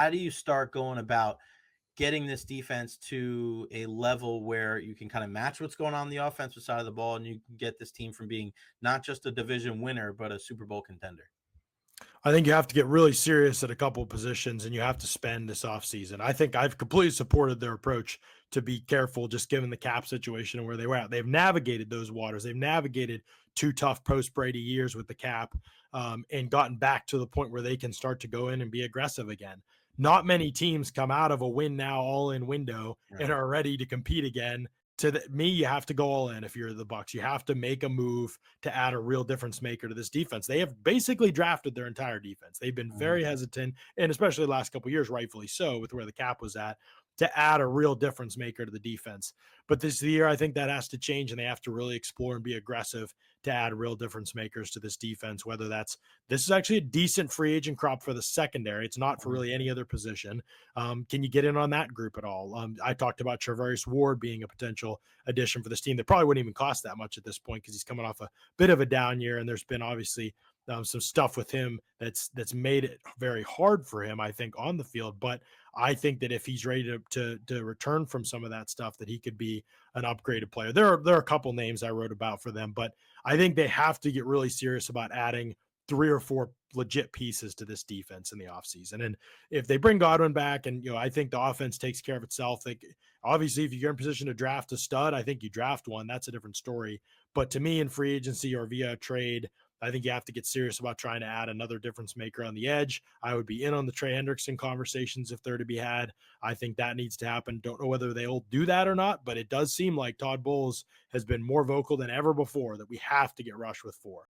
How do you start going about getting this defense to a level where you can kind of match what's going on the offensive side of the ball and you can get this team from being not just a division winner, but a Super Bowl contender? I think you have to get really serious at a couple of positions and you have to spend this offseason. I think I've completely supported their approach to be careful, just given the cap situation and where they were at. They've navigated those waters. They've navigated two tough post Brady years with the cap, and gotten back to the point where they can start to go in and be aggressive again. Not many teams come out of a win now all in window and Right. are ready to compete again. Me, you have to go all in if you're the Bucks. You have to make a move to add a real difference maker to this defense. They have basically drafted their entire defense. They've been Mhm. very hesitant, and especially the last couple of years, rightfully so, with where the cap was at, to add a real difference maker to the defense. But this year, I think that has to change, and they have to really explore and be aggressive to add real difference makers to this defense. Whether that's this is actually a decent free agent crop for the secondary. It's not for Mhm. really any other position. Can you get in on that group at all? I talked about Travarius Ward being a potential addition for this team that probably wouldn't even cost that much at this point because he's coming off a bit of a down year, and there's been obviously some stuff with him that's made it very hard for him, I think, on the field. But I think that if he's ready to return from some of that stuff, that he could be an upgraded player. There are a couple names I wrote about for them, but I think they have to get really serious about adding three or four legit pieces to this defense in the offseason. And if they bring Godwin back, and I think the offense takes care of itself. Obviously, if you're in position to draft a stud, I think you draft one. That's a different story. But to me, in free agency or via trade, I think you have to get serious about trying to add another difference maker on the edge. I would be in on the Trey Hendrickson conversations if they're to be had. I think that needs to happen. Don't know whether they'll do that or not, but it does seem like Todd Bowles has been more vocal than ever before that we have to get Rush with four.